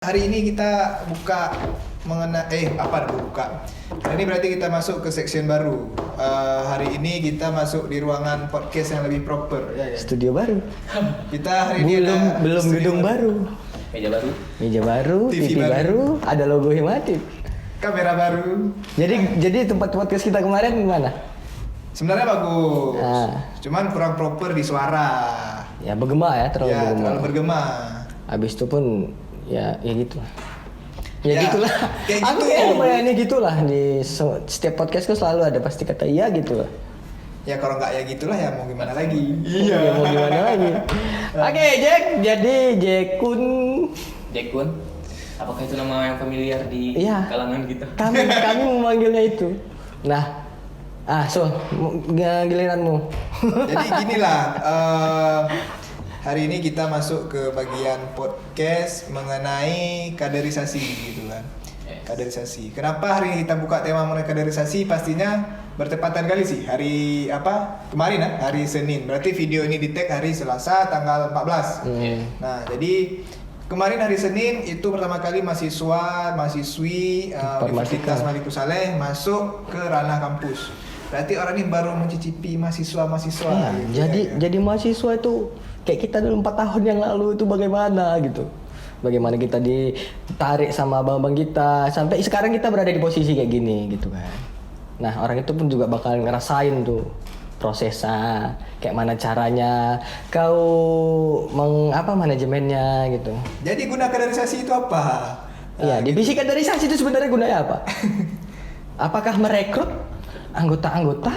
Hari ini kita buka buka. Hari ini berarti kita masuk ke section baru. Hari ini kita masuk di ruangan podcast yang lebih proper. Ya. Studio baru. Kita hari ini belum gedung baru. Meja baru, TV baru, ada logo Himatif. Kamera baru. Jadi tempat podcast kita kemarin gimana? Sebenarnya bagus. Cuman kurang proper di suara. Ya bergema ya, terlalu bergema. Habis itu pun ya gitu. Gitulah. Aku gitu. kayak bayangin gitulah di setiap podcastku selalu ada pasti kata iya gitu lah. Ya kalau nggak ya gitulah ya mau gimana lagi. Iya. Mau gimana lagi. Oke, Jack. Jadi Jackun. Apakah itu nama yang familiar di kalangan kita? Kami memanggilnya itu. Nah, giliranmu. Jadi ginilah. Hari ini kita masuk ke bagian podcast mengenai kaderisasi gitu kan. Yes. Kaderisasi. Kenapa hari ini kita buka tema mengenai kaderisasi? Pastinya bertepatan kali sih. Hari kemarin hari Senin. Berarti video ini di-tag hari Selasa tanggal 14. Nah, jadi kemarin hari Senin itu pertama kali mahasiswi Universitas Malikus Saleh masuk ke ranah kampus. Berarti orang ini baru mencicipi mahasiswa. Jadi mahasiswa itu kayak kita dulu 4 tahun yang lalu itu bagaimana gitu. Bagaimana kita ditarik sama abang-abang kita sampai sekarang kita berada di posisi kayak gini gitu kan. Nah, orang itu pun juga bakal ngerasain tuh prosesnya, kayak mana caranya kau manajemennya gitu. Jadi guna kaderisasi itu apa? Iya, divisi kaderisasi itu sebenarnya gunanya apa? Apakah merekrut anggota-anggota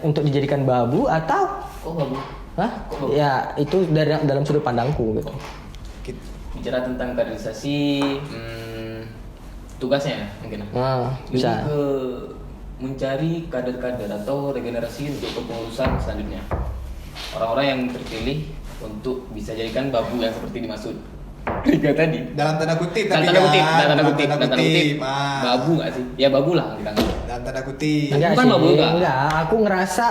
untuk dijadikan babu atau babu? Hah? Ya itu dalam sudut pandangku gitu. Bicara tentang kaderisasi, tugasnya mungkin. Bisa. Lebih ke mencari kader-kader atau regenerasi untuk kepengurusan selanjutnya. Orang-orang yang terpilih untuk bisa jadikan babu yang seperti dimaksud Riga tadi. Dalam tanda kutip. Dalam tanda kutip. Babu nggak sih? Ya babu lah kita. Dalam tanda kutip. Bukan babu enggak. Aku ngerasa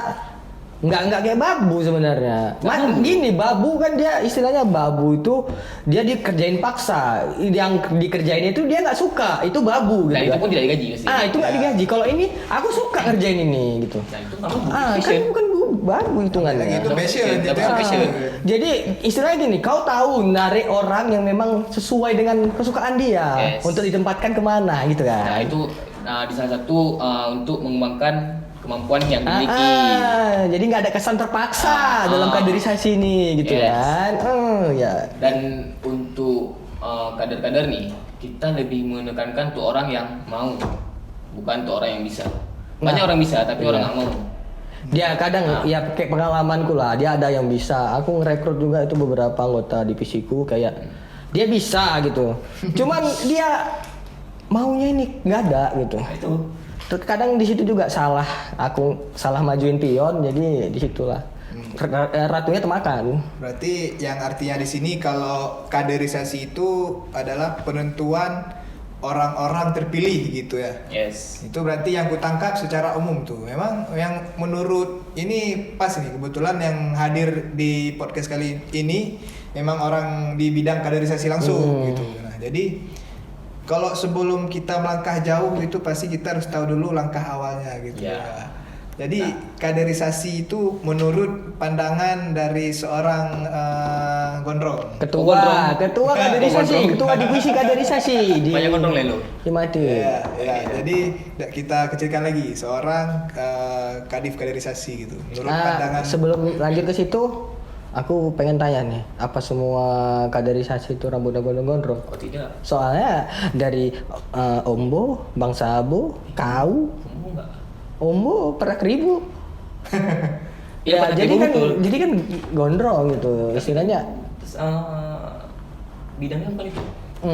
Enggak kayak babu sebenarnya. Gini, babu kan dia istilahnya babu itu dia dikerjain paksa. Yang dikerjain itu dia nggak suka, itu babu gitu. Nah, itu pun tidak digaji pasti. Itu nggak digaji. Kalau ini aku suka ngerjain ini gitu. Nah, itu kan bukan babu hitungannya. Itu passion. Jadi istilahnya gini, kau tahu narik orang yang memang sesuai dengan kesukaan dia untuk ditempatkan kemana gitu kan. Nah, itu di salah satu untuk mengembangkan kemampuan yang dimiliki. Jadi nggak ada kesan terpaksa dalam kaderisasi ini gitu kan. Dan untuk kader-kader nih, kita lebih menekankan tuh orang yang mau, bukan tuh orang yang bisa. Banyak orang bisa tapi orang nggak mau. Dia kadang ya kayak pengalamanku lah, dia ada yang bisa. Aku ngerekrut juga itu beberapa anggota divisiku kayak dia bisa gitu. Cuman dia maunya ini nggak ada gitu. Itu kadang di situ juga aku salah majuin pion, jadi disitulah ratunya temakan. Berarti yang artinya di sini kalau kaderisasi itu adalah penentuan orang-orang terpilih gitu ya. Yes. Itu berarti yang kutangkap secara umum tuh. Memang yang menurut ini pas nih kebetulan yang hadir di podcast kali ini memang orang di bidang kaderisasi langsung gitu. Nah, jadi kalau sebelum kita melangkah jauh itu pasti kita harus tahu dulu langkah awalnya gitu ya. Jadi kaderisasi itu menurut pandangan dari seorang gondrong. Ketua kaderisasi, ketua divisi kaderisasi di banyak gondrong lelo. Himatif. Ya, jadi kita kecilkan lagi seorang kadif kaderisasi gitu. Menurut pandangan. Sebelum lanjut ke situ, aku pengen tanya nih, apa semua kaderisasi itu rambutnya gondrong-gondrong? Oh tidak. Soalnya dari Ombo, Bang Sabu, kau, Ombo pernah keribu. Jadi kan gondrong gitu istilahnya. Terus bidangnya apa itu?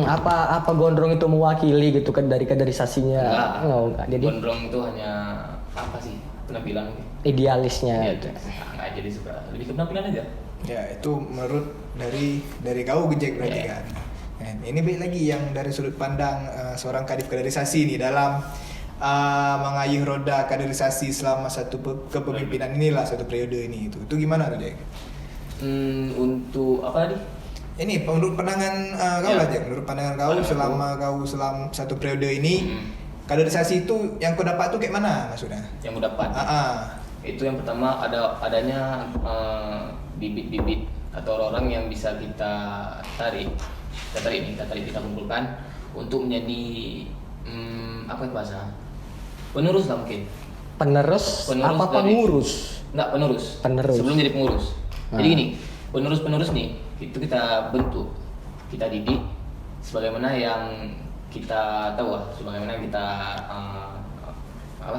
Apa gondrong itu mewakili gitu kan dari kaderisasinya? Enggak. Jadi gondrong itu hanya apa sih penampilan? Idealisnya. Gitu. Nggak jadi suka lebih ke penampilan aja. Ya itu menurut dari kau Gejek berarti kan. Nah, ini baik lagi yang dari sudut pandang seorang kadif kaderisasi nih dalam mengayuh roda kaderisasi selama satu kepemimpinan inilah satu periode ini itu gimana tuh Jack? Untuk apa tadi? ini menurut pandangan kau Ya. lah aja, menurut pandangan kau selama satu periode ini kaderisasi itu yang kau dapat tuh kayak mana maksudnya? Yang mau dapat. Itu yang pertama adanya bibit-bibit atau orang yang bisa kita tarik, kita kumpulkan untuk menjadi apa itu bahasa? Penerus lah mungkin. Penerus apa dari- pengurus? Enggak, penerus. Penerus. Sebelum jadi pengurus. Jadi gini, penerus nih itu kita bentuk, kita didik sebagaimana yang kita tahu lah, sebagaimana yang kita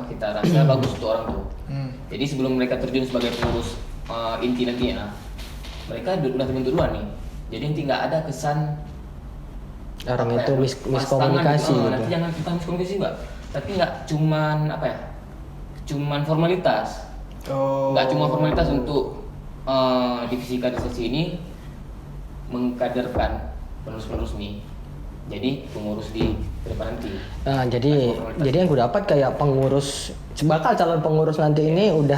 kita rasa bagus untuk orang tuh. Jadi sebelum mereka terjun sebagai pengurus inti nantinya, mereka udah terbentuk duluan nih. Jadi nanti nggak ada kesan Orang apa itu ya, miskomunikasi pastangan, gitu. nanti jangan kita miskomunikasi juga. Tapi nggak cuman apa ya, cuman formalitas. Oh. Nggak cuma formalitas untuk divisi kaderisasi ini mengkaderkan penerus-penerus nih. Jadi pengurus di depan nanti. Nah, jadi yang gue dapat kayak pengurus bakal calon pengurus nanti ini udah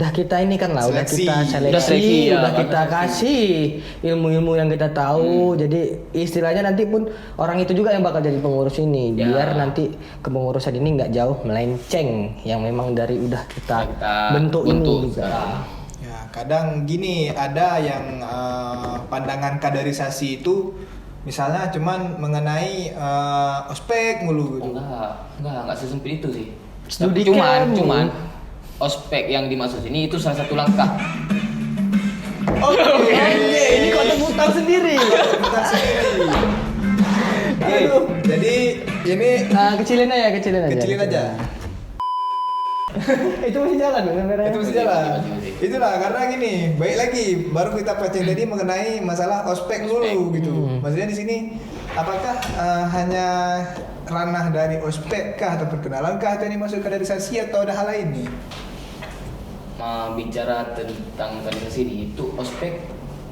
kita ini kan lah, udah Seleksi. kita Udah seleksi, ya, udah kita seleksi. kasih ilmu-ilmu yang kita tahu. Jadi istilahnya nanti pun orang itu juga yang bakal jadi pengurus ini, Ya. biar nanti kepengurusan ini nggak jauh melenceng yang memang dari udah kita, bentuk ini juga. sekarang. Ya, kadang gini ada yang pandangan kaderisasi itu misalnya cuman mengenai ospek mulu gitu. Enggak sesempit itu sih. Studi cuman kan. ospek yang dimaksud sini itu salah satu langkah. Oke, Ini kok tepuk tangan sendiri. Kita sendiri. Oke, jadi ini Nah, kecilin aja. kecilin aja. Itu masih jalan kan kameranya? Itu mesti jalan. Masih. Itulah karena gini, baik lagi baru kita pacing tadi mengenai masalah ospek dulu gitu. Maksudnya di sini apakah hanya ranah dari ospek kah atau perkenalan kah atau ini masuk kaderisasi atau ada hal lain nih? Bicara tentang kaderisasi itu ospek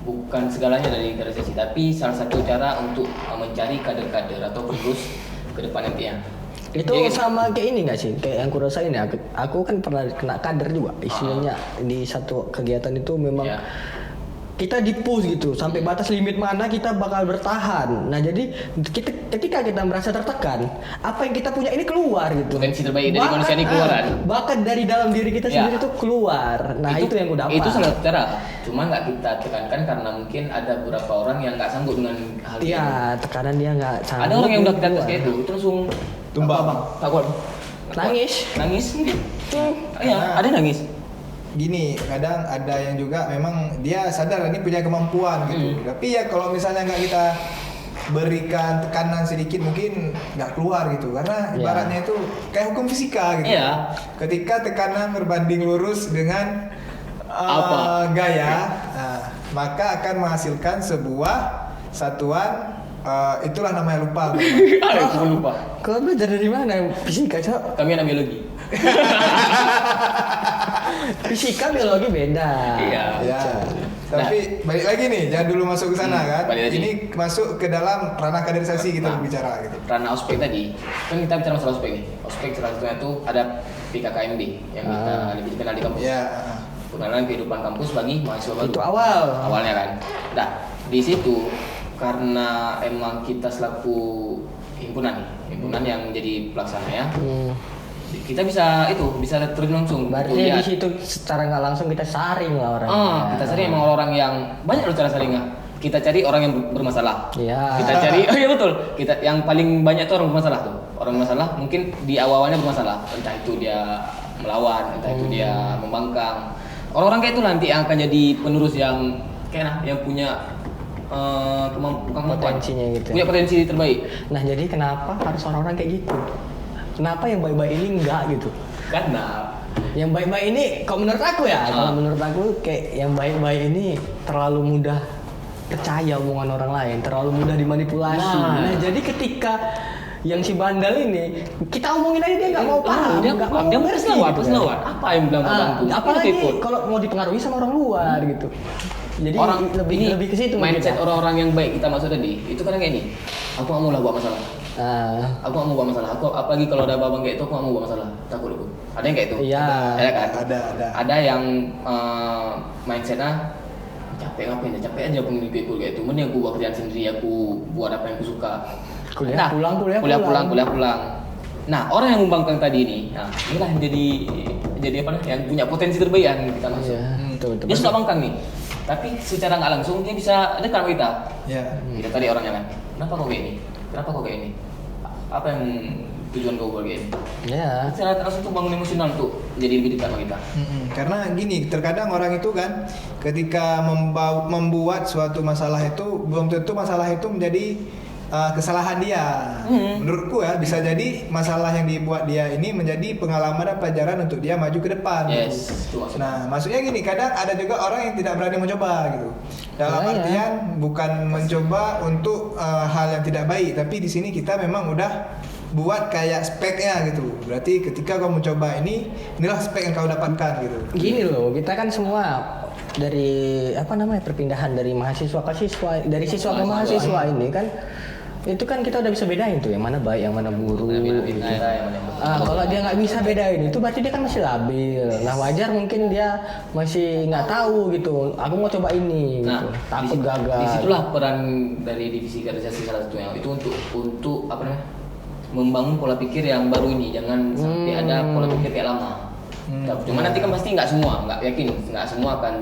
bukan segalanya dari kaderisasi, tapi salah satu cara untuk mencari kader-kader atau pengurus ke depan nantinya. Itu Jadi, sama kayak ini nggak sih? Kayak yang aku rasain ya. Aku kan pernah kena kader juga. Istilahnya di satu kegiatan itu memang Ya. kita di-push gitu sampai batas limit mana kita bakal bertahan. Nah, jadi ketika kita merasa tertekan, apa yang kita punya ini keluar gitu. Potensi terbaik dari manusia ini keluar kan? Bahkan dari dalam diri kita Ya. sendiri tuh keluar. Nah, itu yang gue dapat. Itu salah satu cara. Cuma nggak kita tekankan karena mungkin ada beberapa orang yang nggak sanggup dengan hal itu. Iya, tekanan dia nggak sanggup. Ada orang yang udah kita tes keluar. kayak itu langsung Tumbang. Tak kuat. Nangis. Iya, ada yang nangis. Gini, kadang ada yang juga memang dia sadar ini punya kemampuan gitu. Tapi ya kalau misalnya nggak kita berikan tekanan sedikit mungkin nggak keluar gitu. Karena Ya. ibaratnya itu kayak hukum fisika gitu. Iya. Ketika tekanan berbanding lurus dengan gaya, nah, maka akan menghasilkan sebuah satuan. Itulah namanya lupa. Aku lupa. Kau belajar dari mana? Fisika, Cok. Kami anak biologi. Fisika biologi beda. Iya. Ya. Tapi balik lagi nih, jangan dulu masuk ke sana kan. balik lagi. Ini masuk ke dalam ranah kaderisasi kita Nah. berbicara gitu. Ranah ospek tadi, kan kita bicara masalah ospek nih. Ospek salah satunya itu ada PKKMB yang kita lebih dikenal di kampus. Ya. Pengenalan kehidupan kampus bagi mahasiswa baru. Itu awal. Awalnya kan. Nah, di situ karena emang kita selaku himpunan yang menjadi pelaksananya, kita bisa terjun langsung. Berarti untuk di lihat. situ secara nggak langsung kita saring lah orang. Kita cari emang orang yang banyak loh cara saringnya. Kita cari orang yang bermasalah. Iya. Kita cari, oh iya betul. Kita yang paling banyak tuh orang bermasalah tuh. Orang bermasalah mungkin di awalnya bermasalah. Entah itu dia melawan, entah itu dia membangkang. Orang-orang kayak itu nanti yang akan jadi penerus yang yang punya kemampuan, Potensinya gitu. punya potensi terbaik. Nah, jadi kenapa harus orang-orang kayak gitu? Kenapa yang baik-baik ini enggak gitu? Karena Yang baik-baik ini, kalau menurut aku ya, kalau menurut aku kayak yang baik-baik ini terlalu mudah percaya omongan orang lain, terlalu mudah dimanipulasi. Nah. Nah, jadi ketika yang si bandel ini kita omongin aja dia nggak mau paham, dia nggak paham, mau dia ngerti peselawat, gitu peselawat. kan. Apa yang bilang bantu? Apalagi Itu ikut. kalau mau dipengaruhi sama orang luar gitu. Jadi orang lebih ke situ mindset kita. orang-orang yang baik kita maksud tadi itu kadang kayak ini, aku nggak mau lah buat masalah, aku nggak mau buat masalah, aku apalagi kalau ada babang kayak itu aku nggak mau buat masalah, takut aku. Ada yang kayak itu, Iya. ada kan, Ada. ada yang mindsetnya capek ngapain ya, capek aja aku ikut kayak itu, mending aku buat kerjaan sendiri, aku buat apa yang aku suka. Kuliah pulang. Nah, orang yang membangkang tadi ini, nah inilah yang jadi apa nih, yang punya potensi terbaik yang kita maksud. Iya, betul. Dia suka bangkang nih, tapi secara nggak langsung dia bisa dekat sama kita. Ya. Kita tadi orangnya kan, kenapa kau kayak ini? Kenapa kau kayak ini? Apa yang tujuan kau buat kayak ini? Ya. Secara langsung tuh bangun emosional tuh jadi lebih dekat sama kita. Karena gini, terkadang orang itu kan ketika membuat suatu masalah itu belum tentu masalah itu menjadi kesalahan dia. Menurutku ya bisa jadi masalah yang dibuat dia ini menjadi pengalaman dan pelajaran untuk dia maju ke depan. Yes, gitu. itu maksudnya. Nah, maksudnya gini, kadang ada juga orang yang tidak berani mencoba gitu. Dalam artian bukan mencoba untuk hal yang tidak baik, tapi di sini kita memang udah buat kayak speknya gitu. Berarti ketika kau mencoba inilah spek yang kau dapatkan gitu. Gini loh, kita kan semua dari perpindahan dari mahasiswa ke siswa, dari siswa ke mahasiswa ini kan, itu kan kita udah bisa bedain tuh yang mana baik, yang mana buruk. Gitu. Kalau dia nggak bisa bedain itu berarti dia kan masih labil. Nah wajar mungkin dia masih nggak tahu gitu. Aku mau coba ini, gitu. Takut gagal. Disitulah peran dari divisi kaderisasi salah satunya itu untuk apa namanya, membangun pola pikir yang baru ini, jangan sampai ada pola pikir kayak lama. Cuma nanti kan pasti nggak semua akan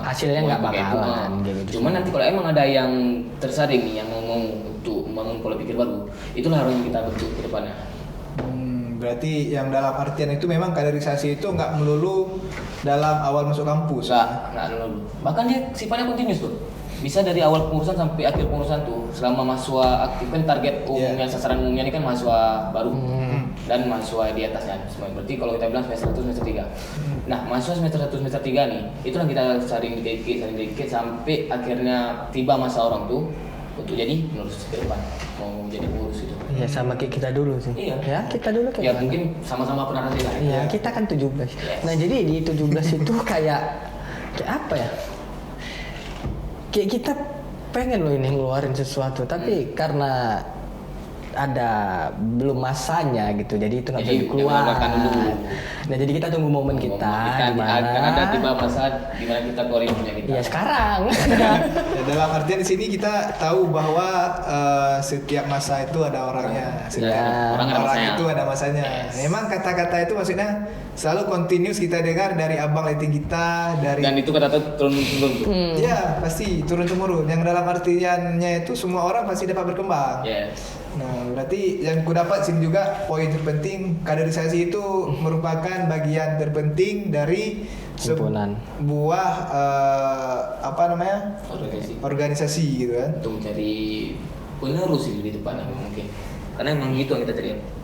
hasilnya nggak bakalan gitu. Cuma nanti kalau emang ada yang tersaring nih yang ngomong untuk membangun pola pikir baru, itulah harus kita bentuk ke depannya. Berarti yang dalam artian itu memang kaderisasi itu nggak melulu dalam awal masuk kampus. Nggak melulu. Bahkan dia sifatnya continuous tuh. Bisa dari awal pengurusan sampai akhir pengurusan tuh, selama mahasiswa aktif kan target umumnya, sasaran umumnya ini kan mahasiswa baru dan mahasiswa di atasnya. Berarti kalau kita bilang semester 1, semester 3. Nah, mahasiswa semester 1, semester 3 nih, itulah kita saring dikit sampai akhirnya tiba masa orang tuh untuk jadi penerus ke depan, mau jadi pengurus itu. Ya sama kayak kita dulu sih. Iya. Ya kita dulu kayak Ya mungkin sama-sama pernah rasain lah. Iya, kita kan 17. Nah, jadi di 17 itu kayak apa ya? Kayak kita pengen loh ini ngeluarin sesuatu, tapi karena belum masanya gitu, jadi itu nggak bisa keluar. Nah, jadi kita tunggu momen kita akan ada tiba masa di mana kita keluarin punya kita. Iya, sekarang. Ya, dalam artian di sini kita tahu bahwa setiap masa itu ada orangnya, setiap orang itu ada masanya. Memang kata-kata itu maksudnya selalu continuous kita dengar dari abang lighting kita, dan itu kata turun-temurun. Ya, pasti turun-temurun. Yang dalam artiannya itu semua orang pasti dapat berkembang. Yes. Nah, berarti yang ku dapat sini juga poin terpenting, kaderisasi itu merupakan bagian terpenting dari sebuah organisasi gitu kan, untuk mencari penerus itu di depannya mungkin, karena emang gitu yang kita cari.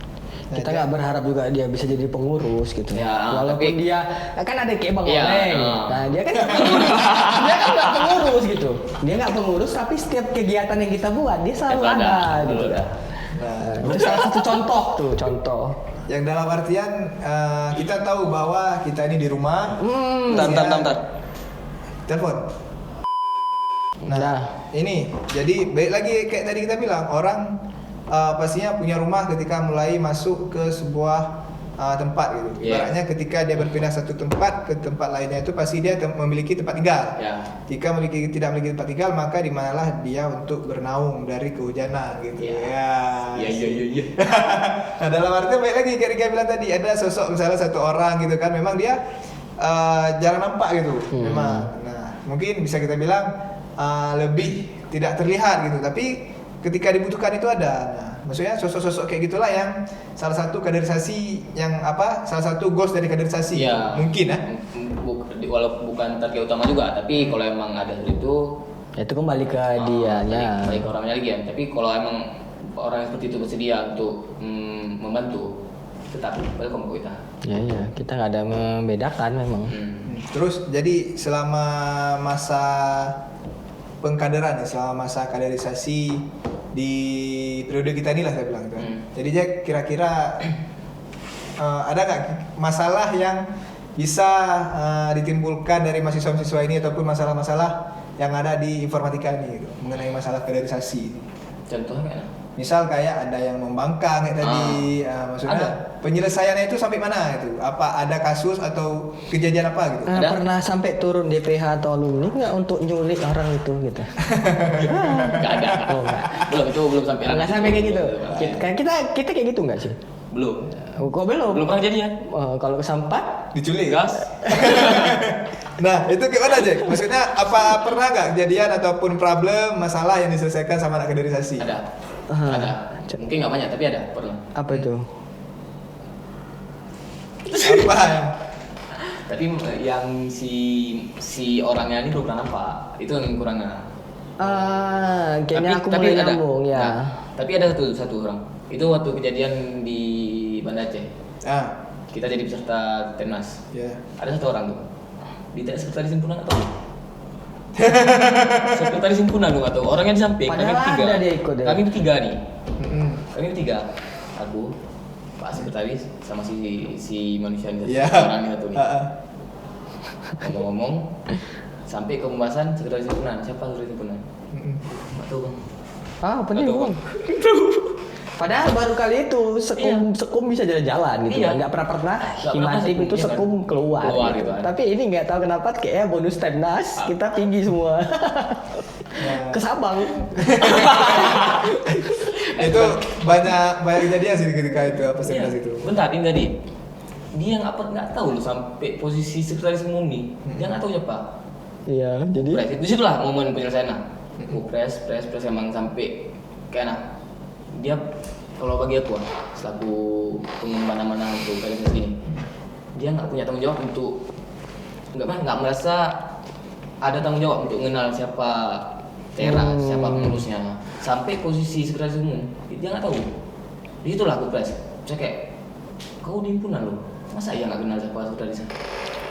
Kita nggak berharap juga dia bisa jadi pengurus gitu. Ya, walaupun dia kan ada kayak Bang Oleng. Nah, dia kan nggak pengurus gitu. Dia nggak pengurus, tapi setiap kegiatan yang kita buat dia selalu ada gitu. Itu salah satu contoh. Yang dalam artian kita tahu bahwa kita ini di rumah. Bentar. Telepon. Nah, ini jadi baik lagi kayak tadi kita bilang, orang pastinya punya rumah ketika mulai masuk ke sebuah tempat gitu. Ibaratnya ketika dia berpindah satu tempat ke tempat lainnya itu pasti dia memiliki tempat tinggal. Jika tidak memiliki tempat tinggal, maka di manalah dia untuk bernaung dari kehujanan gitu. Iya. Nah, dalam artian baik lagi kayak Rika bilang tadi, ada sosok misalnya satu orang gitu kan, memang dia jarang nampak gitu. Memang. Nah, mungkin bisa kita bilang lebih tidak terlihat gitu, tapi ketika dibutuhkan itu ada. Nah, maksudnya sosok-sosok kayak gitulah yang salah satu kaderisasi yang salah satu goals dari kaderisasi. Ya, mungkin walaupun bukan target utama juga, tapi kalau emang ada itu kembali ke dianya. Balik ke orangnya lagi ya. Tapi kalau emang orang seperti itu bersedia untuk membantu, tetap welcome ke kita. Iya, kita nggak ada membedakan memang. Terus jadi selama masa pengkaderan ya, selama masa kaderisasi di periode kita inilah saya bilang kan. Jadi kira-kira ada nggak masalah yang bisa ditimbulkan dari mahasiswa-mahasiswa ini ataupun masalah-masalah yang ada di informatika ini gitu, mengenai masalah kaderisasi? Contohnya Misal kayak ada yang membangkang kayak tadi, maksudnya penyelesaiannya itu sampai mana itu? Apa ada kasus atau kejadian apa gitu? Ada. Pernah sampai turun DPH atau alumni nggak untuk nyulik orang itu gitu? Nggak ada. Oh, nggak. Belum sampai. Nggak sampai kayak gitu. Belum. Kita kayak gitu nggak sih? Belum. Oh, kok belum? Belum pernah jadian. Kalau kesampat? Diculik. Gas. Nah, itu gimana Jack? Maksudnya apa pernah nggak kejadian ataupun problem masalah yang diselesaikan sama anak kaderisasi? Ada. Ah. Ada. Mungkin nggak banyak tapi ada. Pernah. Apa itu? Apa ya? Tapi yang si orangnya ini belum pernah nampak. Itu yang kurangnya. Kayaknya aku mulai ada. nyambung ya. Nah, tapi ada satu orang. Itu waktu kejadian di Banda Aceh. Kita jadi peserta Timnas. Ya. Ada satu orang tuh. Di sekretaris himpunan atau sekretaris himpunan atau orangnya di samping. Padahal kami bertiga. ada dia ikut ya. Kami bertiga nih. Mm-mm. Kami bertiga. Aku, Pak Sekretaris, sama si manusia ini Iya. orang ini satu nih. Ah. Ngomong-ngomong sampai ke pembahasan sekretaris himpunan. Siapa sekretaris himpunan? Mm-mm. Nggak tahu bang. Penting Nggak tahu, bang. Padahal baru kali itu sekum bisa jalan-jalan gitu. Iya. Nggak pernah Nggak Himatim pernah itu sekum, sekum keluar. Keluar gitu. gitu kan. Tapi ini nggak tahu kenapa kayaknya bonus Timnas kita tinggi semua. Ya. Ke Sabang. Itu banyak kejadian sih ketika itu apa sekretaris itu. Bentar, ini tadi dia nggak tahu loh sampai posisi sekretaris umum nih. Dia nggak tahu siapa. Iya, jadi Pres, di situlah momen penyelesaian. Pres emang sampai kayak dia kalau bagi aku selaku mana untuk organisasi ini, dia nggak punya tanggung jawab untuk nggak merasa ada tanggung jawab untuk mengenal siapa teras, siapa pengurusnya, sampai posisi sekretaris umum dia nggak tahu. Di situlah aku Pres, saya kayak kau di himpunan loh, masa iya nggak kenal siapa sekretarisnya?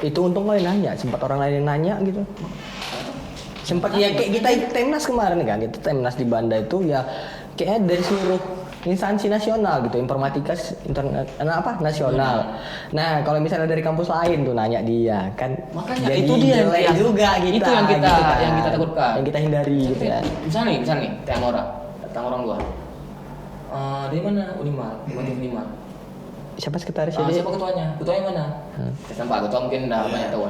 itu untung kali nanya, sempat orang lain yang nanya gitu. Sempat ya kayak kita Timnas kemarin kan, kita Timnas di Banda itu ya kayaknya dari seluruh instansi nasional gitu, informatika nasional. Nah, kalau misalnya dari kampus lain tuh nanya dia kan, Makanya jadi itu dia jelek yang- juga kita. itu yang kita- gitu kan. yang kita takutkan. Yang kita hindari gitu ya. Misalnya nih, datang orang luar. Dari mana? Unima, motif Unima. Siapa sekretarisnya dia? Siapa ketuanya? Ketuanya mana? Kita Pak Ketua mungkin udah banyak tahu.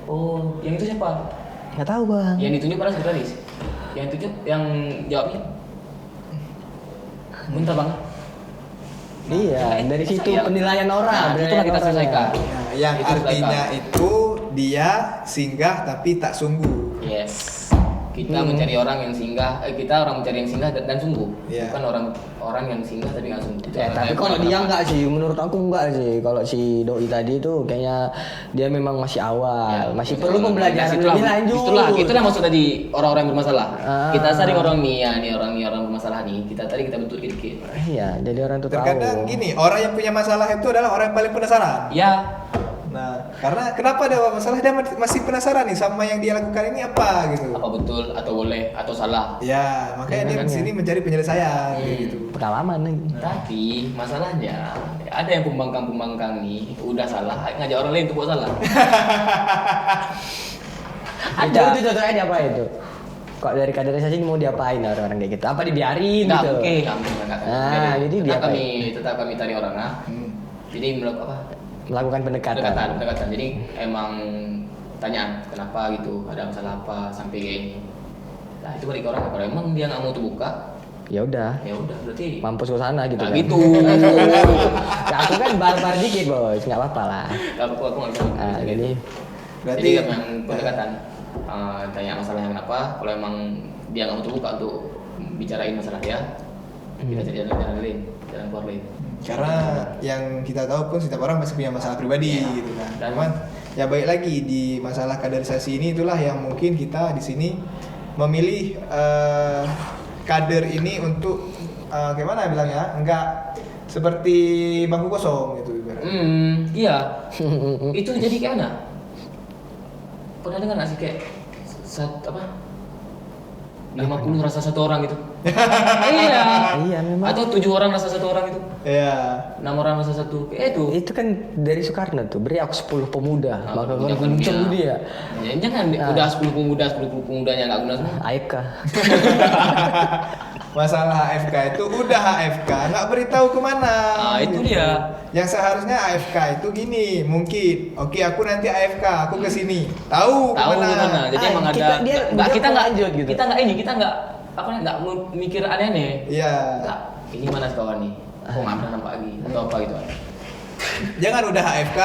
Oh, yang itu siapa? Nggak tahu bang. Yang ditunjuk pada sekretaris. Yang ditunjuk, yang jawabnya. Bentar bang. Iya, dari situ Iya. penilaian orang. Nah, itulah kita selesaikan. Nah, yang Itu artinya selesaikan. itu dia singgah tapi tak sungguh. Yes. Kita mencari orang yang singgah, kita orang mencari yang singgah dan sungguh. Iya. Bukan orang yang singgah tapi nggak sungguh. Itu Tapi yang kalau saya dia kenapa. enggak sih, menurut aku enggak sih. Kalau si Doi tadi itu kayaknya dia memang masih awal, masih perlu pembelajaran lebih lanjut. Itulah maksud tadi orang-orang yang bermasalah. Ah. Kita saring orang nih orang bermasalah nih. Kita bentuk dikit. Iya, jadi orang itu tahu. Terkadang gini, orang yang punya masalah itu adalah orang yang paling penasaran. Ya, Nah, karena kenapa dia masalah, dia masih penasaran nih sama yang dia lakukan ini apa gitu. apa betul atau boleh atau salah. Ya, makanya dia di sini mencari penyelesaian kayak gitu. Pengalaman nih. Tapi masalahnya ada yang pembangkang nih udah salah ngajak orang lain untuk buat salah. Itu contohnya dia apa itu? Kok dari kaderisasi ini mau diapain orang-orang kayak gitu? Apa dibiarin Nggak, gitu? oke, nggak. Jadi dia tetap kami cari orang Jadi melakukan apa? melakukan pendekatan. Pendekatan. Jadi emang tanyaan kenapa gitu, ada masalah apa sampai kayak ini. Nah itu balik ke orang. Kalau emang dia nggak mau terbuka, Ya udah, ya udah berarti. mampus ke sana gitu Nah, kan. gitu. Nah, aku kan barbar dikit bos, nggak apa-apa lah. Aku nggak bisa. Jadi Berarti Jadi emang pendekatan. Tanya masalahnya kenapa. Kalau emang dia nggak mau terbuka untuk bicarain masalah dia, kita cari jalan lain, jalan keluar lain. karena yang kita tahu pun setiap orang masih punya masalah pribadi gitu kan. Dan- Cuman ya baik lagi di masalah kaderisasi ini itulah yang mungkin kita di sini memilih kader ini untuk gimana bilangnya, enggak seperti bangku kosong gitu ibaratnya. Iya. Itu jadi kayak mana? Pernah dengar nggak sih kayak 50 rasa satu orang gitu? Iya. Iya memang. Atau 7 orang rasa 1 orang itu. Iya. 6 orang rasa 1. Itu. Itu kan dari Soekarno tuh, beri aku 10 pemuda, Nah, maka pemuda kan kuncung kan dia. Ya, jangan udah 10 pemuda, 10 pemudanya enggak guna semua. AFK. Masalah AFK itu udah AFK, nggak beritahu kemana. Nah, itu dia. Yang seharusnya AFK itu gini, mungkin, oke aku nanti AFK, aku ke sini, tahu Tahu kemana. gimana. Jadi emang kita- ada dia kita enggak lanjut gitu. Kita enggak ini, kita enggak enggak mikir aneh-aneh. Iya. Enggak. Ini mana kawan nih? Kok enggak pernah nampak lagi atau apa gitu. Jangan udah AFK,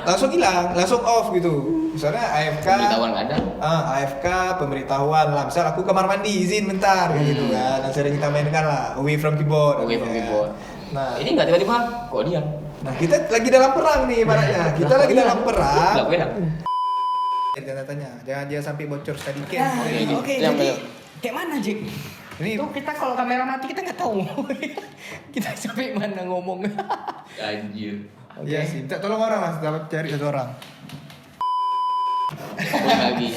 langsung hilang, langsung off gitu. Misalnya AFK. Pemberitahuan enggak ada. AFK pemberitahuan lah. Misal aku kamar mandi izin bentar kayak gitu kan. Nah, sering kita mainkan lah away from keyboard. Away from Ya. keyboard. Nah, Ini enggak tiba-tiba kok diam. nah kita lagi dalam perang nih ibaratnya. Kita lagi dalam perang. Enggak enak. Jangan tanya, jangan sampai bocor tadi Nah, kan. Oke, oke, yang jadi benar. kayak mana Jack? Ini Itu kita kalau kamera mati kita nggak tahu. Kita sampai mana ngomong. Anjir. Iya sih, minta tolong orang mas, dapat cari 1 orang. Lagi.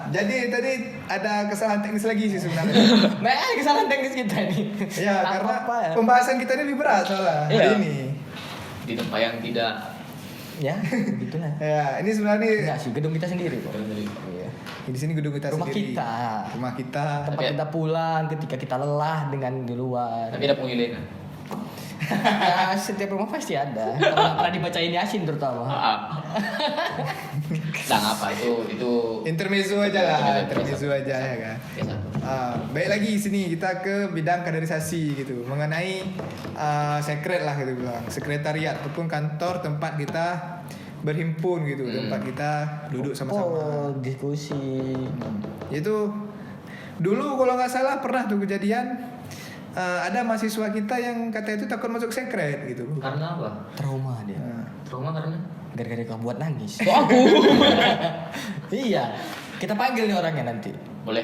Jadi tadi ada kesalahan teknis lagi sih sebenarnya. Nah, kesalahan teknis kita nih. Ya, Tak karena apa-apa ya. pembahasan kita ini lebih berat soalnya Iya. hari ini. Di tempat yang tidak Ya, begitulah. Ya, ini sebenarnya Enggak sih, gedung kita sendiri kok. Iya. di sini gedung kita Rumah sendiri. kita. Rumah kita. Tempat Tapi- kita pulang ketika kita lelah dengan di luar. tapi ada penggiliran. Ya, setiap rumah pasti ada. Pernah dibacain Yasin terutama. Nah, apa itu Intermezzo aja lah, Intermezzo. intermezzo aja ya kan. biasa. Baik lagi sini kita ke bidang kaderisasi gitu mengenai sekret lah gitu bilang sekretariat ataupun kantor tempat kita berhimpun gitu tempat kita duduk sama-sama. Oh, diskusi. Itu dulu kalau nggak salah pernah tuh kejadian ada mahasiswa kita yang katanya itu takut masuk sekret gitu. Karena apa? Trauma dia. Nah, Trauma karena Gara-gara kau buat nangis. kok aku? Iya. Kita panggil nih orangnya nanti. Boleh.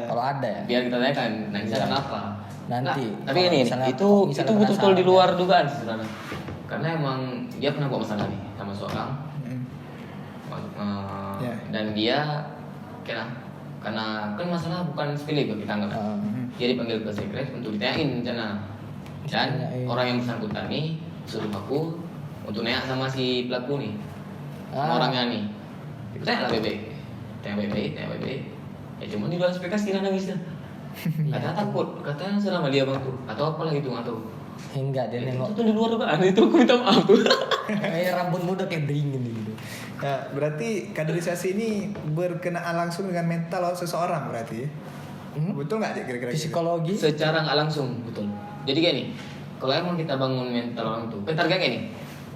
Kalau ada ya. Biar kita tanyakan nangisnya karena apa. Nanti. Nah, tapi Kalau ini misalnya- itu misalnya betul-betul di penasaran. luar dugaan sih sebenarnya. Karena emang dia pernah buat masalah nih sama seorang mm, Ya. dan dia karena kan masalah bukan sepele bagi kita anggap. Dia dipanggil ke sekret untuk ditanyain rencana. Dan Ditanyain. orang yang bersangkutan nih suruh aku untuk nanya sama si pelaku nih. Sama orangnya nih. Tanya lah bebek. Tanya bebek. Ya cuma di luar ekspektasi dia nangis dah. Katanya takut, katanya selama dia bang tuh atau apalah gitu nggak tahu. Enggak, dia nengok. Itu di luar dugaan, itu aku minta maaf tuh. Kayak rambut muda kayak beringin gitu. Ya, berarti kaderisasi ini berkenaan langsung dengan mental seseorang berarti ya? Betul nggak Cik, kira-kira? gitu? Psikologi. Secara nggak langsung, betul. Jadi kayak nih, kalau emang kita bangun mental orang tuh, kan targetnya kayak nih,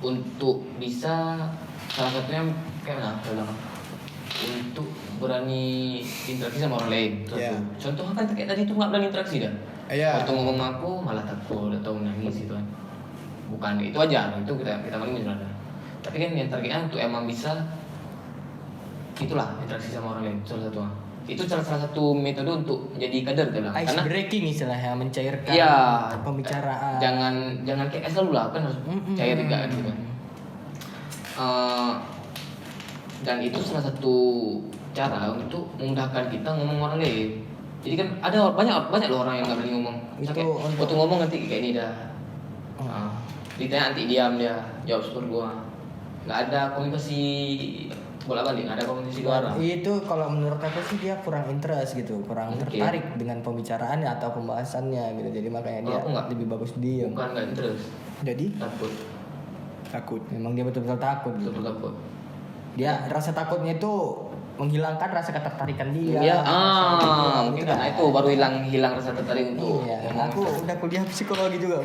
untuk bisa salah satunya kayak mana? Bilang, untuk berani interaksi sama orang lain. Satu. Iya. Contoh kan kayak tadi tuh nggak berani interaksi dah. Iya. Waktu ngomong sama aku malah takut atau menangis gitu kan. Bukan itu aja, itu kita paling sebenarnya. Tapi kan yang targetnya untuk emang bisa itulah interaksi sama orang lain salah satu. Itu salah satu metode untuk jadi kader kita bilang. Ice Karena breaking istilahnya, mencairkan iya, pembicaraan. jangan kayak es dulu lah kan harus cair juga gitu kan. Dan itu salah satu cara untuk memudahkan kita ngomong orang lain. Jadi kan ada banyak loh orang yang nggak berani ngomong. Itu Kayak, untuk- waktu ngomong nanti kayak ini dah. Ditanya nanti diam dia, jawab seperti gua. Nggak ada komunikasi bolak-balik, nggak ada komunikasi dua arah. Itu kalau menurut aku sih dia kurang interest gitu, kurang Mungkin. tertarik dengan pembicaraannya atau pembahasannya gitu. Jadi makanya dia Aku nggak. lebih bagus diam. Bukan nggak terus Jadi takut, takut. Memang dia betul-betul takut gitu. betul takut. Dia rasa takutnya itu menghilangkan rasa ketertarikan dia. Iya, Gitu. mungkin karena itu baru hilang rasa tertarik untuk Iya, ngomong. aku udah kuliah psikologi juga.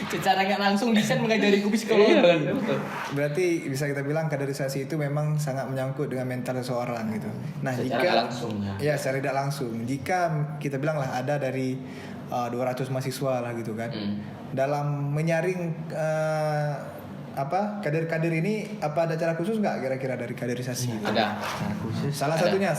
Secara nggak langsung Desain mengajariku psikologi. Iya, betul. Berarti bisa kita bilang kaderisasi itu memang sangat menyangkut dengan mental seseorang gitu. Nah, Secara jika nggak langsung, ya. Ya, secara tidak langsung. Jika kita bilang lah ada dari 200 mahasiswa lah gitu kan. Dalam menyaring kader-kader ini apa ada cara khusus nggak kira-kira dari kaderisasi? gitu? Ada. Cara khusus Salah satunya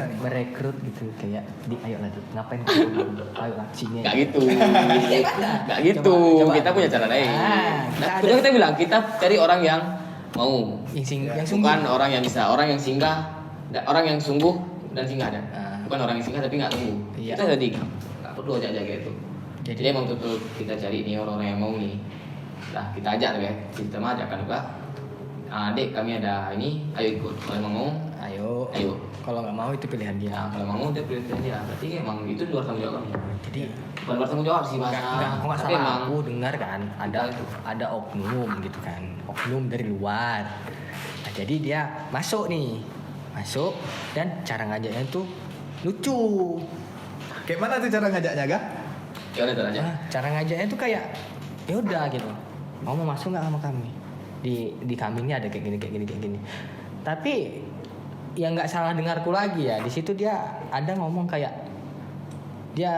nih. merekrut gitu kayak ayolah Dit, ngapain kamu ayolah sini Gak gitu. Gimana? Gak gitu. Coba. Kita punya cara lain. Ah, Nah, kita kita bilang kita cari orang yang mau, yang Ya. sungguh. bukan orang yang bisa, orang yang singgah, orang yang sungguh dan singgah ada. bukan orang yang singkat tapi nggak tunggu. Iya. Kita tadi nggak perlu ajak-ajak kayak itu. Jadi emang betul kita cari nih orang-orang yang mau nih. Nah kita ajak ya, kita mau ajakkan juga. Dek kami ada ini, ayo ikut. Kalau emang mau, Ayo. ayo. Kalau nggak mau itu pilihan dia. Nah, kalau mau dia pilihan dia. Berarti emang itu luar tanggung jawab kami. Jadi Bukan luar tanggung jawab sih bahasa. enggak, aku nggak Tapi salah. emang Aku dengar kan ada oknum gitu kan, oknum dari luar. Nah, jadi dia masuk dan cara ngajaknya tuh lucu. Kayak mana tuh cara ngajaknya, Gak? ya udah aja. Cara ngajaknya tuh kayak ya udah gitu. Mau masuk nggak sama kami? Di kami ini ada kayak gini. Tapi yang nggak salah dengarku lagi ya, di situ dia ada ngomong kayak dia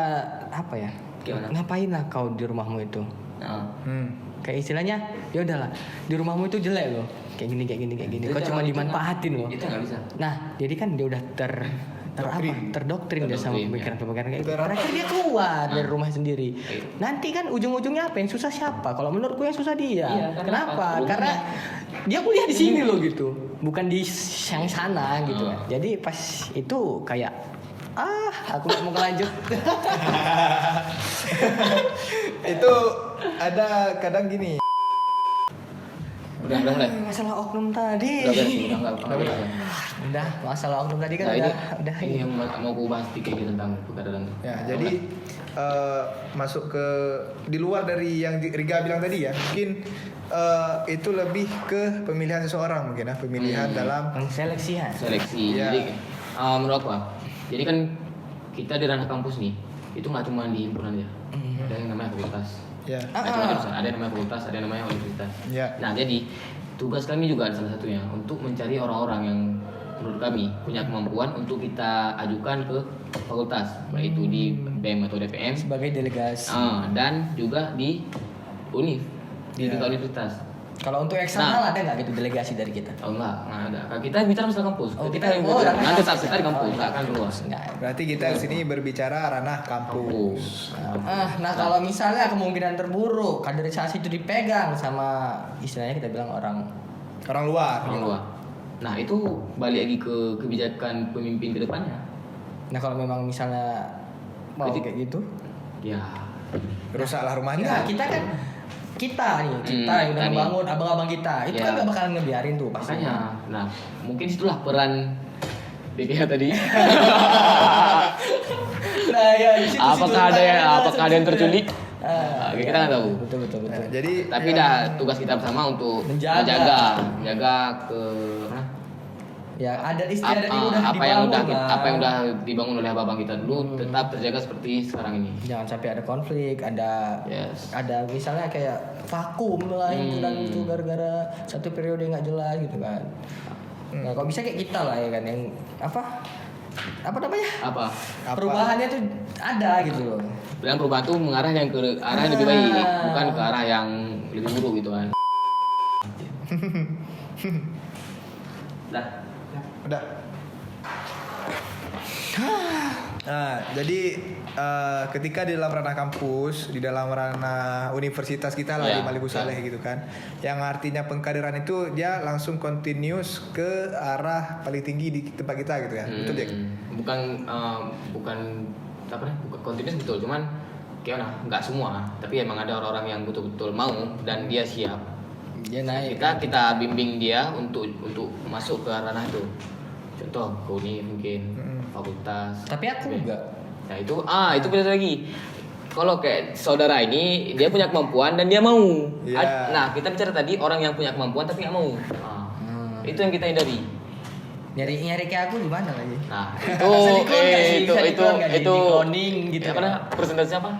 apa ya? Gimana? Ngapain lah kau di rumahmu itu? Nah, Kayak istilahnya ya udahlah, di rumahmu itu jelek loh. Kayak gini. Itu Kau cuma jangan- dimanfaatin loh. Itu nggak bisa. Nah, jadi kan dia udah terdoktrin dia sama Terdoktrin, pemikiran kayak gitu. Terapi. Terakhir dia keluar dari Nah. rumah sendiri. Iya. Nanti kan ujung-ujungnya apa? Yang susah siapa? Kalau menurutku yang susah dia. Iya, Kenapa? kenapa? Karena dia kuliah di sini loh gitu, bukan di yang sana gitu. Hmm. Jadi pas itu kayak aku nggak mau lanjut. Itu ada kadang gini. Udah mulai. Masalah oknum tadi. Udah beres sih, udah nggak. Udah, masalah oknum tadi kan Nah, udah ini yang mau aku bahas sedikit tentang pegadaian. Ya, jadi masuk ke di luar dari yang Riga bilang tadi ya, mungkin itu lebih ke pemilihan seseorang mungkin ya, pemilihan dalam Seleksian. seleksi. Iya. Jadi menurut apa? Jadi kan kita di ranah kampus nih, itu nggak cuma di himpunan aja. Ada yang namanya fakultas. ya. Nggak cuma jurusan, ada yang namanya fakultas, ada yang namanya universitas. Ya. Nah, jadi tugas kami juga ada salah satunya untuk mencari orang-orang yang menurut kami punya kemampuan untuk kita ajukan ke fakultas, baik itu di BEM atau DPM, Sebagai delegasi. dan juga di univ, di Iya. tingkat universitas. Kalau untuk eksternal ada nggak gitu delegasi dari kita? Oh enggak ada. Kita bicara masalah kampus. Oh, kita kita- yang oh, ranah nanti kampus saat kita di ya? kampus, Oh, nggak akan keluar. Enggak. Berarti kita di sini berbicara ranah kampus. Nah kalau misalnya kemungkinan terburuk kaderisasi itu dipegang sama istilahnya kita bilang orang Orang luar. Orang luar. Nah, itu balik lagi ke kebijakan pemimpin ke depannya. Nah kalau memang misalnya mau Jadi- kayak gitu, Ya, Rusaklah rumahnya. enggak kita yang udah tadi. membangun abang-abang kita itu Ya. kan nggak bakalan ngebiarin tuh pastinya. makanya. Nah, mungkin situlah peran BPH tadi. Nah ya di situ- apakah situ- ada yang terculik? Ah, Kita iya. nggak tahu. Betul. Nah, jadi Tapi dah tugas kita bersama untuk Menjaga. menjaga ke Ya adat istiadat yang udah apa yang dibangun udah lah. apa yang udah dibangun oleh abang kita dulu tetap terjaga seperti sekarang ini. Jangan sampai ada konflik, ada Yes. ada misalnya kayak vakum lah himpunan itu gara-gara satu periode nggak jelas gitu kan. Nah, kalau bisa kayak kita lah ya kan yang apa namanya? Apa? Perubahannya tuh ada gitu loh. Dan perubahan itu mengarah yang ke arah yang lebih baik, bukan ke arah yang lebih buruk gitu kan. Dah. udah. Nah, jadi ketika di dalam ranah kampus, di dalam ranah universitas kita lah Ya, di Malibu ya. Saleh gitu kan, yang artinya pengkaderan itu dia langsung continuous ke arah paling tinggi di tempat kita gitu ya, betul Jack? Bukan apa nih? Bukan kontinus betul, cuman kayak mana? Nggak semua, tapi emang ada orang-orang yang betul-betul mau dan dia siap. Dia naik. Kita bimbing dia untuk masuk ke ranah itu. Contoh ke univ mungkin, fakultas. Tapi aku enggak. Nah itu beda lagi. Kalau kayak saudara ini dia punya kemampuan dan dia mau. Iya. Nah kita bicara tadi orang yang punya kemampuan tapi nggak mau. Itu yang kita hindari. Nyari kayak aku di mana lagi? Nah Bisa dikloning nggak sih? Bisa dikloning nggak sih? itu Dikloning gitu apa kan? nah, persentasenya apa?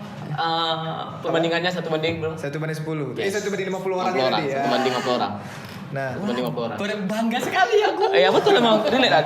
Perbandingannya 1 banding berapa? 1/10. Yes. 1/50 orang 50 tadi ya. 1 banding 50 orang. Nah, 1 banding 50 orang. Bangga sekali aku. Betul emang relate kan?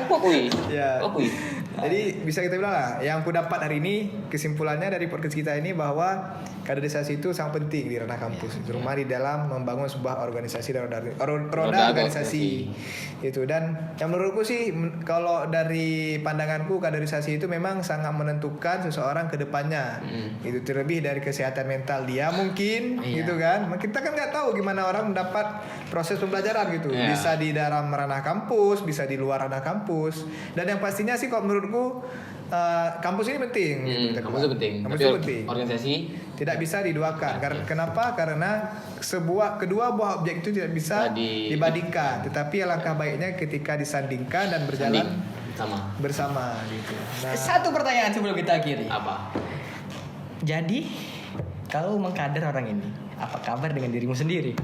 Aku akui. Ya. Aku akui. Jadi bisa kita bilang lah, yang aku dapat hari ini kesimpulannya dari podcast kita ini bahwa kaderisasi itu sangat penting di ranah kampus, terutama di dalam membangun sebuah organisasi dan roda organisasi itu. Dan yang menurutku sih, kalau dari pandanganku kaderisasi itu memang sangat menentukan seseorang ke depannya. Itu terlebih dari kesehatan mental dia mungkin, gitu kan? Kita kan nggak tahu gimana orang mendapat proses pembelajaran gitu. Iya. Bisa di dalam ranah kampus, bisa di luar ranah kampus. Dan yang pastinya sih kalau menurutku menurutku kampus ini penting. gitu, Kampus itu penting. Kampus Tapi itu penting. organisasi Tidak bisa diduakan. Kenapa? Karena kedua buah objek itu tidak bisa dibandingkan. Tetapi alangkah baiknya ketika disandingkan dan berjalan sama. bersama gitu. Nah, Satu pertanyaan sebelum kita akhiri. Apa? Jadi, kau mengkader orang ini, apa kabar dengan dirimu sendiri?